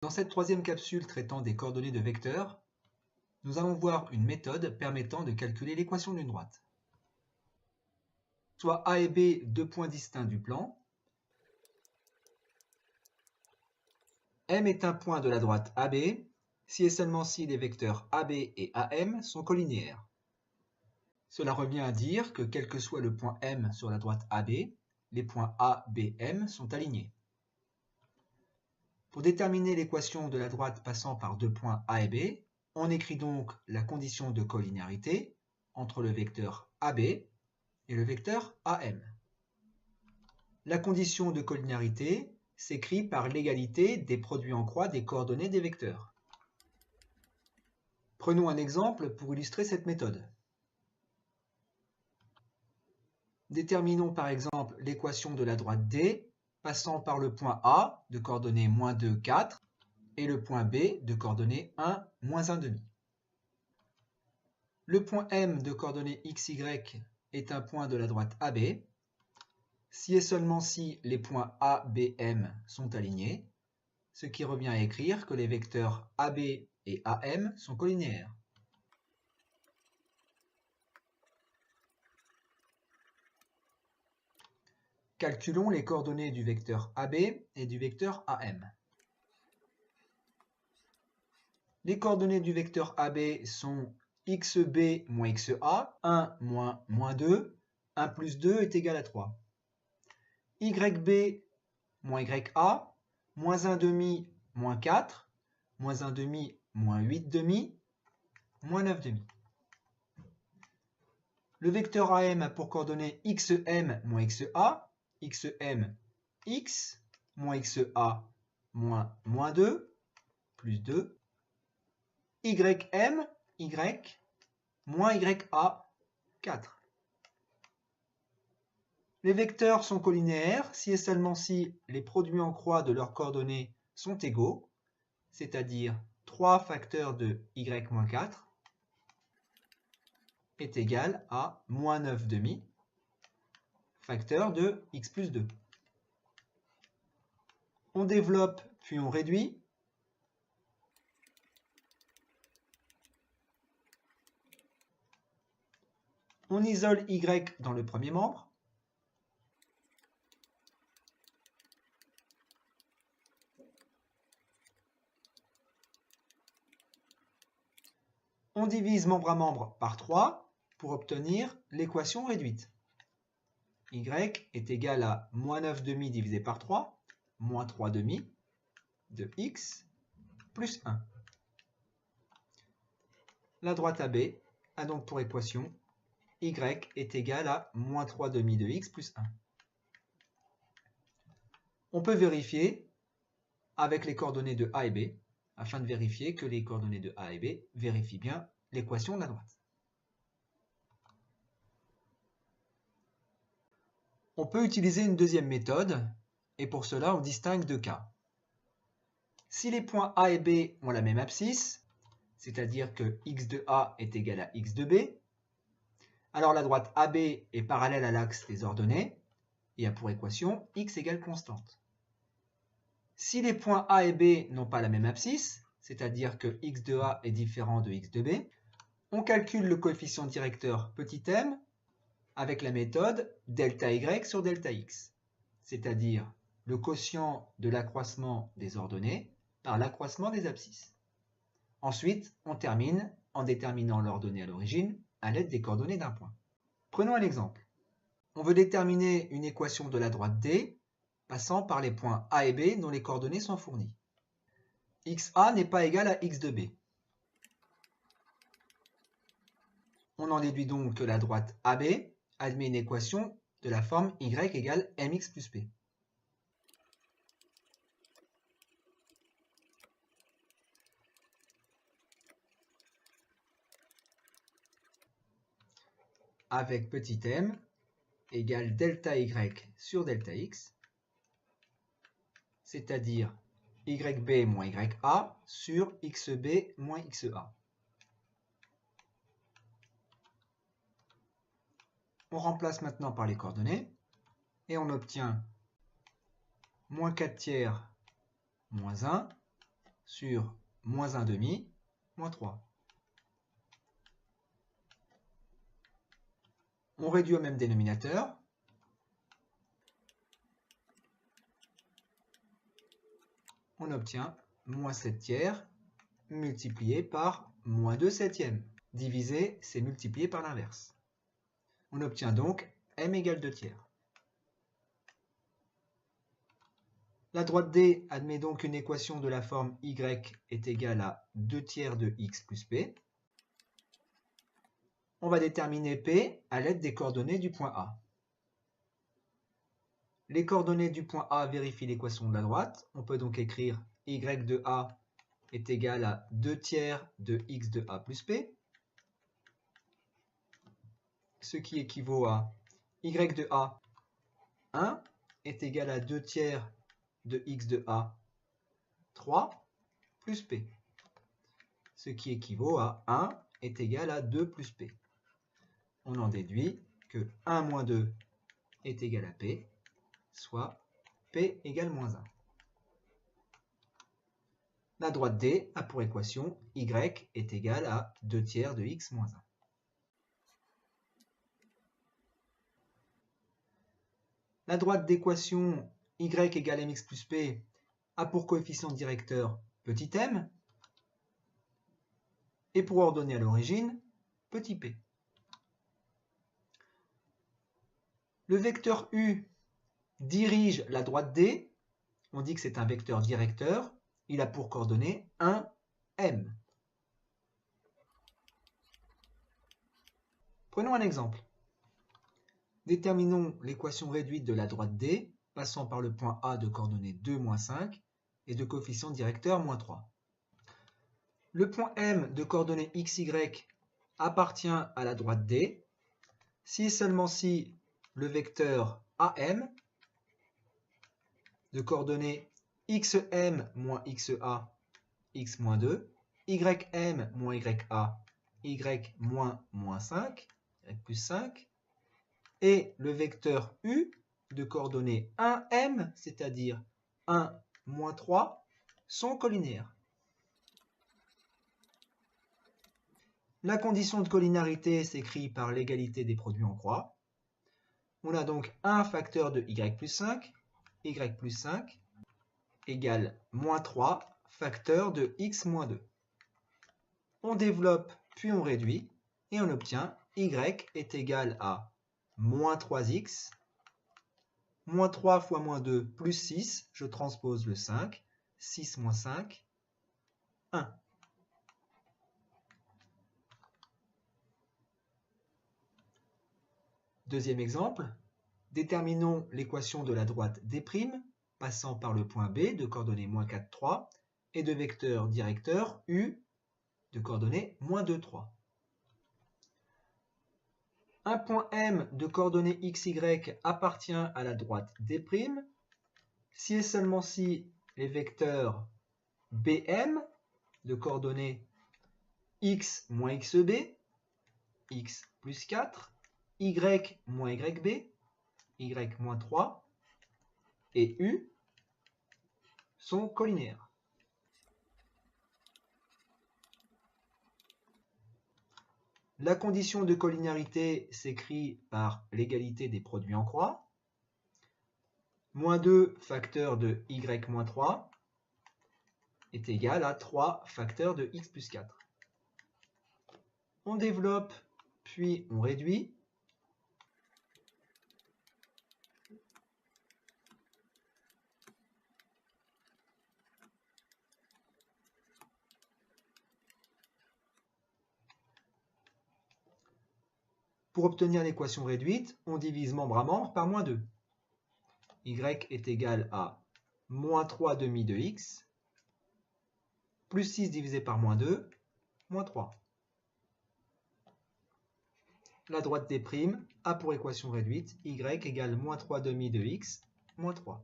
Dans cette troisième capsule traitant des coordonnées de vecteurs, nous allons voir une méthode permettant de calculer l'équation d'une droite. Soit A et B deux points distincts du plan. M est un point de la droite AB, si et seulement si les vecteurs AB et AM sont collinéaires. Cela revient à dire que quel que soit le point M sur la droite AB, les points A, B, M sont alignés. Pour déterminer l'équation de la droite passant par deux points A et B, on écrit donc la condition de collinéarité entre le vecteur AB et le vecteur AM. La condition de collinéarité s'écrit par l'égalité des produits en croix des coordonnées des vecteurs. Prenons un exemple pour illustrer cette méthode. Déterminons par exemple l'équation de la droite D passant par le point A de coordonnées -2, 4 et le point B de coordonnées 1, -1,5. Le point M de coordonnées x, y est un point de la droite AB, si et seulement si les points A, B, M sont alignés, ce qui revient à écrire que les vecteurs AB et AM sont collinéaires. Calculons les coordonnées du vecteur AB et du vecteur AM. Les coordonnées du vecteur AB sont xb moins xa, 1 moins -2, 1 plus 2 est égal à 3. YB moins YA, moins 1 demi, moins 4, moins 1 demi, moins 8 demi, moins 9 demi. Le vecteur AM a pour coordonnées XM moins XA, XM X, moins XA, moins -2, plus 2. YM, Y, moins YA, 4. Les vecteurs sont collinéaires si et seulement si les produits en croix de leurs coordonnées sont égaux, c'est-à-dire 3 facteurs de y-4 est égal à -9 demi facteur de x plus 2. On développe puis on réduit. On isole y dans le premier membre. On divise membre à membre par 3 pour obtenir l'équation réduite. Y est égal à -9 demi divisé par 3, moins 3 demi de x plus 1. La droite AB a donc pour équation y est égal à -3 demi de x plus 1. On peut vérifier avec les coordonnées de A et B, afin de vérifier que les coordonnées de A et B vérifient bien l'équation de la droite. On peut utiliser une deuxième méthode, et pour cela on distingue deux cas. Si les points A et B ont la même abscisse, c'est-à-dire que x de A est égal à x de B, alors la droite AB est parallèle à l'axe des ordonnées et a pour équation x égale constante. Si les points A et B n'ont pas la même abscisse, c'est-à-dire que x de A est différent de x de B, on calcule le coefficient directeur petit m avec la méthode delta y sur delta x, c'est-à-dire le quotient de l'accroissement des ordonnées par l'accroissement des abscisses. Ensuite, on termine en déterminant l'ordonnée à l'origine à l'aide des coordonnées d'un point. Prenons un exemple. On veut déterminer une équation de la droite D passant par les points A et B dont les coordonnées sont fournies. XA n'est pas égal à x de B. On en déduit donc que la droite AB admet une équation de la forme y égale mx plus p. Avec petit m égale delta y sur delta x, c'est-à-dire yb moins ya sur xb moins xa. On remplace maintenant par les coordonnées et on obtient moins 4 tiers moins 1 sur moins 1 demi, moins 3. On réduit au même dénominateur. On obtient moins 7 tiers multiplié par moins 2 septièmes. Diviser, c'est multiplier par l'inverse. On obtient donc m égale 2 tiers. La droite D admet donc une équation de la forme y est égale à 2 tiers de x plus p. On va déterminer p à l'aide des coordonnées du point A. Les coordonnées du point A vérifient l'équation de la droite. On peut donc écrire y de A est égal à 2 tiers de x de A plus p, ce qui équivaut à y de A 1 est égal à 2 tiers de x de A 3 plus p, ce qui équivaut à 1 est égal à 2 plus p. On en déduit que 1 moins 2 est égal à p, soit p égale moins 1. La droite D a pour équation y est égal à 2 tiers de x moins 1. La droite d'équation y égale mx plus p a pour coefficient directeur petit m et pour ordonnée à l'origine petit p. Le vecteur u dirige la droite D. On dit que c'est un vecteur directeur. Il a pour coordonnée 1, m. Prenons un exemple. Déterminons l'équation réduite de la droite D, passant par le point A de coordonnées 2, moins 5 et de coefficient directeur, moins 3. Le point M de coordonnées xy appartient à la droite D, si et seulement si le vecteur AM de coordonnées xm moins xa, x moins 2, ym moins ya, y moins 5, y plus 5, et le vecteur u de coordonnées 1m, c'est-à-dire 1, moins 3, sont collinéaires. La condition de collinarité s'écrit par l'égalité des produits en croix. On a donc un facteur de y plus 5 égale moins 3 facteur de x moins 2. On développe puis on réduit et on obtient y est égal à moins 3x, moins 3 fois moins 2 plus 6, je transpose le 5, 6 moins 5, 1. Deuxième exemple, déterminons l'équation de la droite D', passant par le point B de coordonnées moins 4, 3, et de vecteur directeur U de coordonnées moins 2, 3. Un point M de coordonnées xy appartient à la droite D', si et seulement si les vecteurs BM de coordonnées x moins xb, x plus 4, y moins yb, y moins 3 et u sont collinéaires. La condition de collinarité s'écrit par l'égalité des produits en croix. Moins 2 facteur de y moins 3 est égal à 3 facteur de x plus 4. On développe, puis on réduit. Pour obtenir l'équation réduite, on divise membre à membre par moins 2. Y est égal à moins 3 demi de x, plus 6 divisé par moins 2, moins 3. La droite D' a pour équation réduite y égale moins 3 demi de x, moins 3.